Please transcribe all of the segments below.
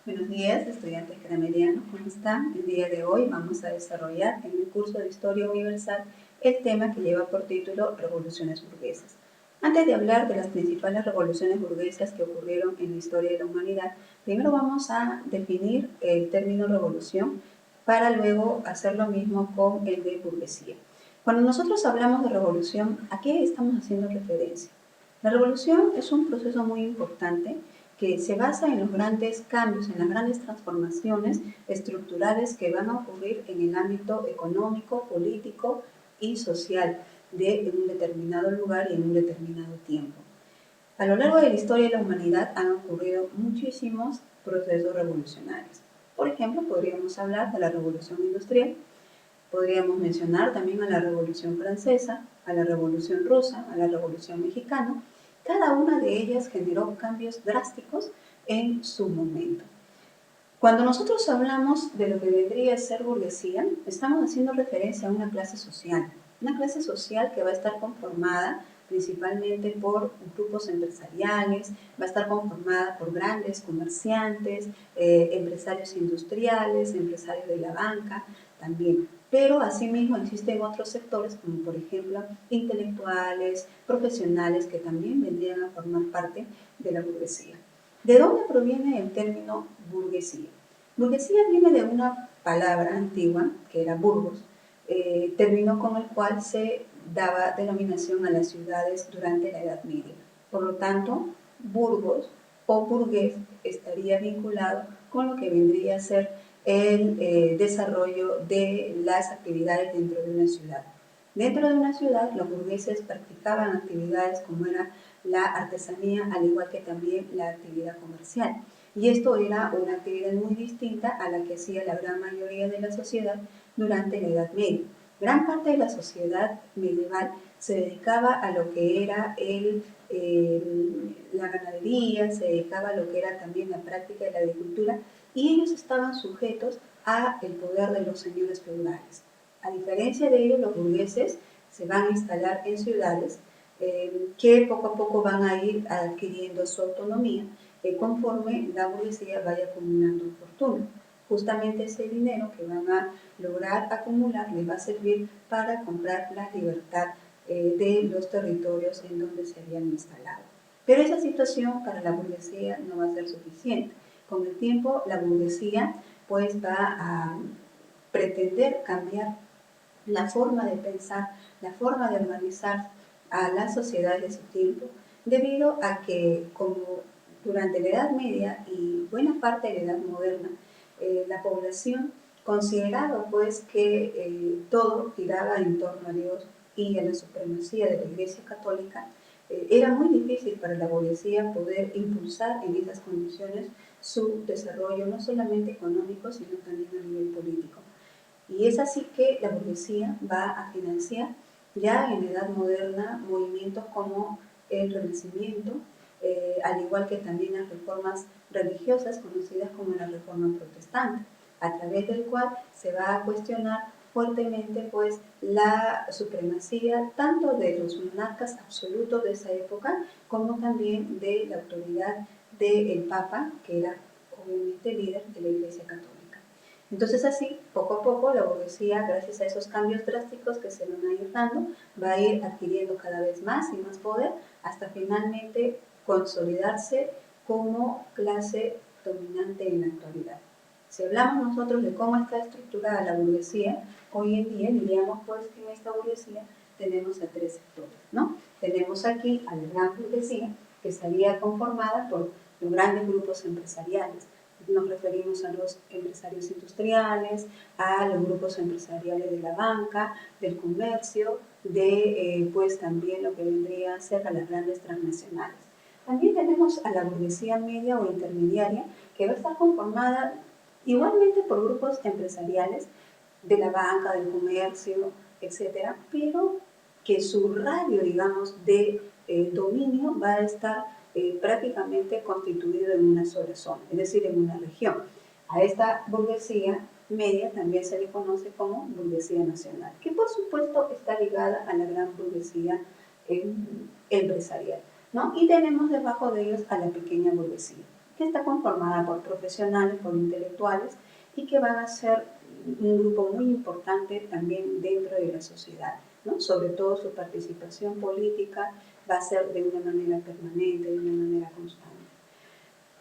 Buenos días, estudiantes gramelianos, ¿cómo están? El día de hoy vamos a desarrollar en el curso de Historia Universal el tema que lleva por título Revoluciones burguesas. Antes de hablar de las principales revoluciones burguesas que ocurrieron en la historia de la humanidad, primero vamos a definir el término revolución para luego hacer lo mismo con el de burguesía. Cuando nosotros hablamos de revolución, ¿a qué estamos haciendo referencia? La revolución es un proceso muy importante que se basa en los grandes cambios, en las grandes transformaciones estructurales que van a ocurrir en el ámbito económico, político y social de un determinado lugar y en un determinado tiempo. A lo largo de la historia de la humanidad han ocurrido muchísimos procesos revolucionarios. Por ejemplo, podríamos hablar de la Revolución Industrial, podríamos mencionar también a la Revolución Francesa, a la Revolución Rusa, a la Revolución Mexicana. Cada una de ellas generó cambios drásticos en su momento. Cuando nosotros hablamos de lo que vendría a ser burguesía, estamos haciendo referencia a una clase social que va a estar conformada principalmente por grupos empresariales, va a estar conformada por grandes comerciantes, empresarios industriales, empresarios de la banca también. Pero asimismo existen otros sectores, como por ejemplo intelectuales, profesionales, que también vendrían a formar parte de la burguesía. ¿De dónde proviene el término burguesía? Burguesía viene de una palabra antigua, que era burgos, término con el cual se daba denominación a las ciudades durante la Edad Media. Por lo tanto, Burgos o burgués estaría vinculado con lo que vendría a ser el desarrollo de las actividades dentro de una ciudad. Dentro de una ciudad, los burgueses practicaban actividades como era la artesanía, al igual que también la actividad comercial. Y esto era una actividad muy distinta a la que hacía la gran mayoría de la sociedad durante la Edad Media. Gran parte de la sociedad medieval se dedicaba a lo que era la ganadería, se dedicaba a lo que era también la práctica de la agricultura, y ellos estaban sujetos al poder de los señores feudales. A diferencia de ellos, los burgueses se van a instalar en ciudades que poco a poco van a ir adquiriendo su autonomía conforme la burguesía vaya acumulando fortuna. Justamente ese dinero que van a lograr acumular les va a servir para comprar la libertad de los territorios en donde se habían instalado. Pero esa situación para la burguesía no va a ser suficiente. Con el tiempo, la burguesía pues va a pretender cambiar la forma de pensar, la forma de organizar a la sociedad de su tiempo, debido a que como durante la Edad Media y buena parte de la Edad Moderna, la población consideraba pues que todo giraba en torno a Dios y a la supremacía de la Iglesia Católica, era muy difícil para la burguesía poder impulsar en esas condiciones su desarrollo, no solamente económico, sino también a nivel político. Y es así que la burguesía va a financiar ya en la Edad Moderna movimientos como el Renacimiento, al igual que también las reformas religiosas conocidas como la Reforma Protestante, a través del cual se va a cuestionar fuertemente pues la supremacía tanto de los monarcas absolutos de esa época como también de la autoridad del Papa, que era obviamente líder de la Iglesia Católica. Entonces así, poco a poco, la burguesía, gracias a esos cambios drásticos que se van a ir dando, va a ir adquiriendo cada vez más y más poder hasta finalmente consolidarse como clase dominante en la actualidad. Si hablamos nosotros de cómo está estructurada la burguesía, hoy en día diríamos pues que en esta burguesía tenemos a tres sectores, ¿no? Tenemos aquí a la gran burguesía, que estaría conformada por los grandes grupos empresariales. Nos referimos a los empresarios industriales, a los grupos empresariales de la banca, del comercio, de pues también lo que vendría a ser a las grandes transnacionales. También tenemos a la burguesía media o intermediaria, que va a estar conformada igualmente por grupos empresariales de la banca, del comercio, etcétera, pero que su radio, digamos, de dominio va a estar prácticamente constituido en una sola zona, es decir, en una región. A esta burguesía media también se le conoce como burguesía nacional, que por supuesto está ligada a la gran burguesía empresarial, ¿no? Y tenemos debajo de ellos a la pequeña burguesía. que está conformada por profesionales, por intelectuales y que van a ser un grupo muy importante también dentro de la sociedad, ¿no? Sobre todo su participación política va a ser de una manera permanente, de una manera constante.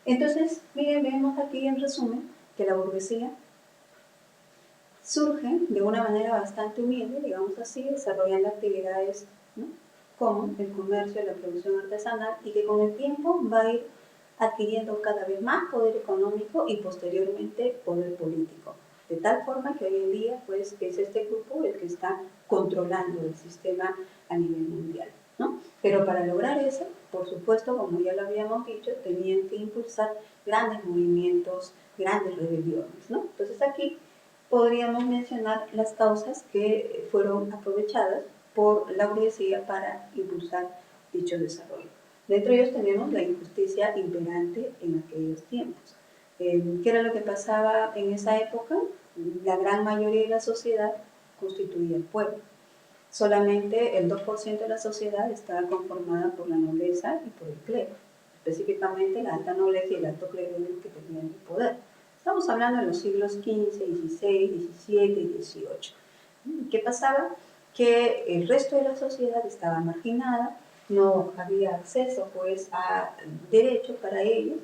Entonces, miren, vemos aquí en resumen que la burguesía surge de una manera bastante humilde, digamos así, desarrollando actividades, ¿no?, como el comercio, la producción artesanal, y que con el tiempo va a ir adquiriendo cada vez más poder económico y posteriormente poder político. De tal forma que hoy en día pues, es este grupo el que está controlando el sistema a nivel mundial, ¿no? Pero para lograr eso, por supuesto, como ya lo habíamos dicho, tenían que impulsar grandes movimientos, grandes rebeliones, ¿no? Entonces aquí podríamos mencionar las causas que fueron aprovechadas por la burguesía para impulsar dicho desarrollo. Dentro de ellos tenemos la injusticia imperante en aquellos tiempos. ¿Qué era lo que pasaba en esa época? La gran mayoría de la sociedad constituía el pueblo. Solamente el 2% de la sociedad estaba conformada por la nobleza y por el clero, específicamente la alta nobleza y el alto clero que tenían el poder. Estamos hablando de los siglos XV, XVI, XVII y XVIII. ¿Qué pasaba? Que el resto de la sociedad estaba marginada, no había acceso pues a derechos para ellos.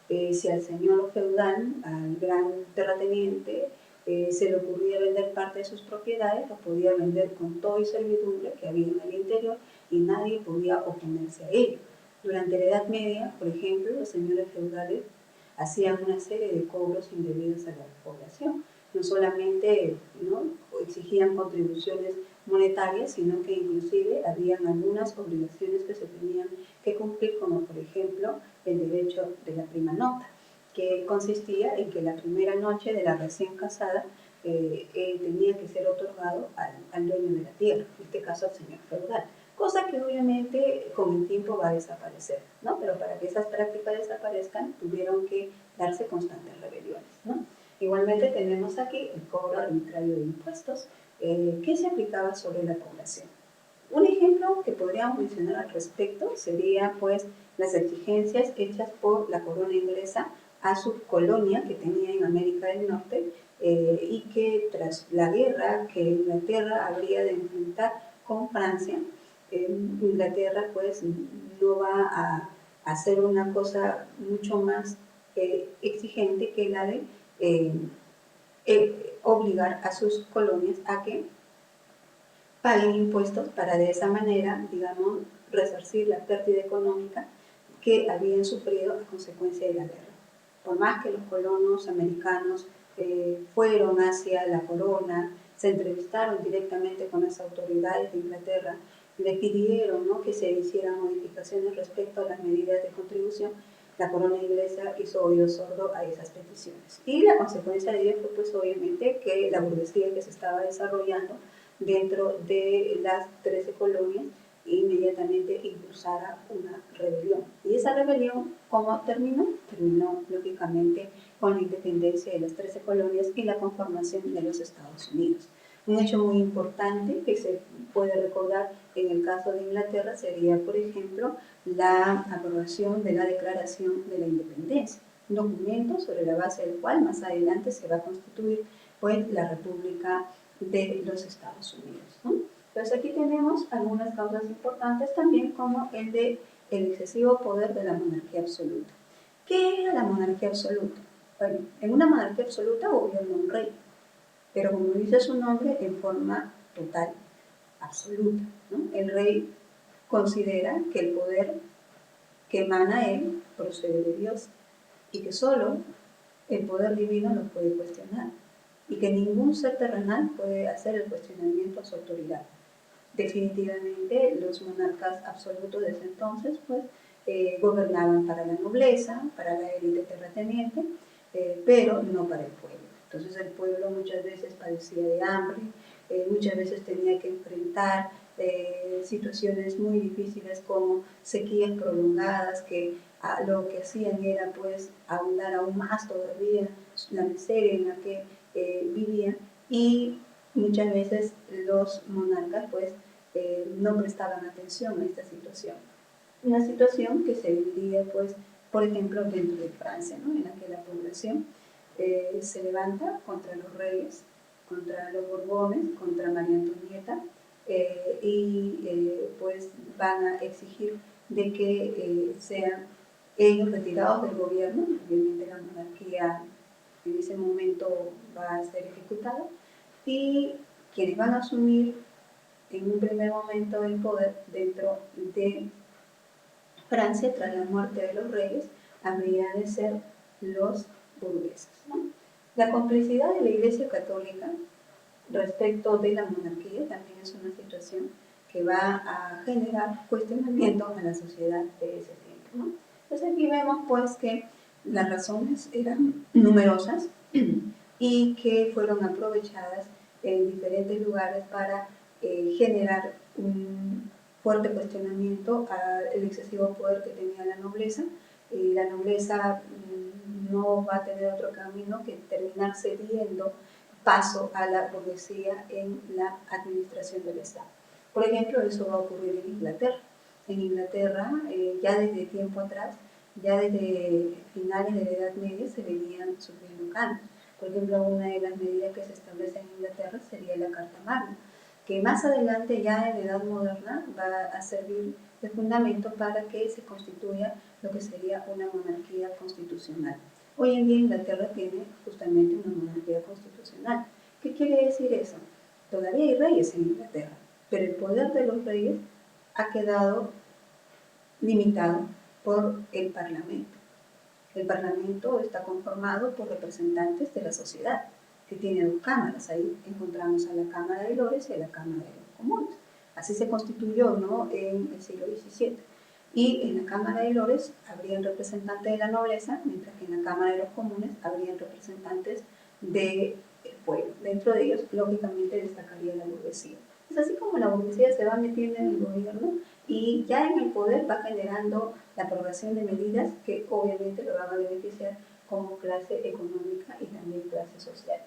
Si al señor feudal, al gran terrateniente, se le ocurría vender parte de sus propiedades, lo podía vender con todo y servidumbre que había en el interior y nadie podía oponerse a ello. Durante la Edad Media, por ejemplo, los señores feudales hacían una serie de cobros indebidos a la población. No solamente, ¿no?, exigían contribuciones monetarias, sino que inclusive habían algunas obligaciones que se tenían que cumplir, como por ejemplo el derecho de la prima nota, que consistía en que la primera noche de la recién casada tenía que ser otorgado al dueño de la tierra, en este caso al señor feudal, cosa que obviamente con el tiempo va a desaparecer, ¿no? Pero para que esas prácticas desaparezcan tuvieron que darse constantes rebeliones, ¿no? Igualmente tenemos aquí el cobro arbitrario de impuestos que se aplicaba sobre la población. Un ejemplo que podríamos mencionar al respecto sería pues las exigencias hechas por la corona inglesa a su colonia que tenía en América del Norte y que tras la guerra que Inglaterra habría de enfrentar con Francia, Inglaterra pues no va a hacer una cosa mucho más exigente que la de obligar a sus colonias a que paguen impuestos para de esa manera, digamos, resarcir la pérdida económica que habían sufrido a consecuencia de la guerra. Por más que los colonos americanos fueron hacia la corona, se entrevistaron directamente con las autoridades de Inglaterra, le pidieron, ¿no?, que se hicieran modificaciones respecto a las medidas de contribución, la corona inglesa hizo oído sordo a esas peticiones. Y la consecuencia de ello fue, pues, obviamente, que la burguesía que se estaba desarrollando dentro de las 13 colonias inmediatamente impulsara una rebelión. Y esa rebelión, ¿cómo terminó? Terminó, lógicamente, con la independencia de las 13 colonias y la conformación de los Estados Unidos. Un hecho muy importante que se puede recordar en el caso de Inglaterra sería, por ejemplo, la aprobación de la Declaración de la Independencia, un documento sobre la base del cual más adelante se va a constituir pues, la República de los Estados Unidos, ¿no? Entonces aquí tenemos algunas causas importantes también, como el de el excesivo poder de la monarquía absoluta. ¿Qué era la monarquía absoluta? Bueno, en una monarquía absoluta gobierna un rey, pero como dice su nombre, en forma total, absoluta, ¿no? El rey considera que el poder que emana él procede de Dios y que solo el poder divino lo puede cuestionar y que ningún ser terrenal puede hacer el cuestionamiento a su autoridad. Definitivamente los monarcas absolutos de ese entonces pues, gobernaban para la nobleza, para la élite terrateniente, pero no para el pueblo. Entonces el pueblo muchas veces padecía de hambre, muchas veces tenía que enfrentar situaciones muy difíciles como sequías prolongadas que lo que hacían era pues ahondar aún más todavía la miseria en la que vivían, y muchas veces los monarcas pues no prestaban atención a esta situación. Una situación que se dividía pues por ejemplo, dentro de Francia, ¿no? En la que la población se levanta contra los reyes, contra los Borbones, contra María Antonieta, pues van a exigir de que sean ellos retirados del gobierno. Obviamente la monarquía en ese momento va a ser ejecutada, y quienes van a asumir en un primer momento el poder dentro de Francia tras la muerte de los reyes habría de ser los burgueses, ¿no? La complicidad de la Iglesia Católica respecto de la monarquía también es una situación que va a generar cuestionamientos a la sociedad de ese tiempo, ¿no? Entonces aquí vemos pues que las razones eran numerosas y que fueron aprovechadas en diferentes lugares para generar un fuerte cuestionamiento al excesivo poder que tenía la nobleza. La nobleza no va a tener otro camino que terminar cediendo paso a la burguesía en la administración del Estado. Por ejemplo, eso va a ocurrir en Inglaterra. En Inglaterra, ya desde tiempo atrás, ya desde finales de la Edad Media, se venían sufriendo cambios. Por ejemplo, una de las medidas que se establece en Inglaterra sería la Carta Magna, que más adelante, ya en la Edad Moderna, va a servir de fundamento para que se constituya lo que sería una monarquía constitucional. Hoy en día Inglaterra tiene justamente una monarquía constitucional. ¿Qué quiere decir eso? Todavía hay reyes en Inglaterra, pero el poder de los reyes ha quedado limitado por el Parlamento. El Parlamento está conformado por representantes de la sociedad, que tiene dos cámaras. Ahí encontramos a la Cámara de Lores y a la Cámara de los Comunes. Así se constituyó, ¿no?, en el siglo XVII. Y en la Cámara de Lores habrían representantes de la nobleza, mientras que en la Cámara de los Comunes habrían representantes del pueblo. Dentro de ellos, lógicamente, destacaría la burguesía. Es así como la burguesía se va metiendo en el gobierno y ya en el poder va generando la aprobación de medidas que obviamente lo van a beneficiar como clase económica y también clase social,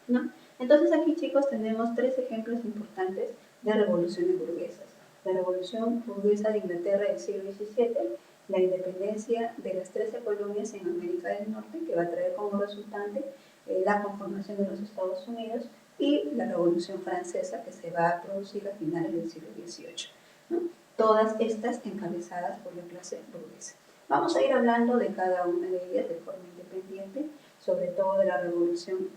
¿no? Entonces aquí, chicos, tenemos tres ejemplos importantes de revoluciones burguesas. La revolución burguesa de Inglaterra del siglo XVII, la independencia de las 13 colonias en América del Norte, que va a traer como resultante la conformación de los Estados Unidos, y la Revolución Francesa, que se va a producir a finales del siglo XVIII, ¿no? Todas estas encabezadas por la clase burguesa. Vamos a ir hablando de cada una de ellas de forma independiente, sobre todo de la Revolución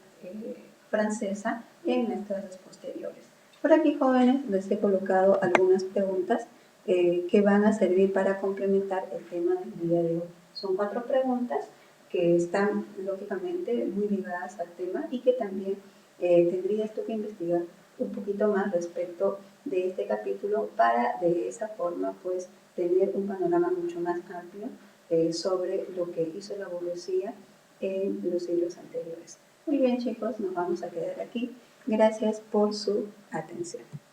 Francesa en las clases posteriores. Por aquí, jóvenes, les he colocado algunas preguntas que van a servir para complementar el tema del día de hoy. Son 4 preguntas que están lógicamente muy ligadas al tema y que también tendrías tú que investigar un poquito más respecto de este capítulo para de esa forma pues tener un panorama mucho más amplio sobre lo que hizo la burguesía en los siglos anteriores. Muy bien, chicos, nos vamos a quedar aquí. Gracias por su atención.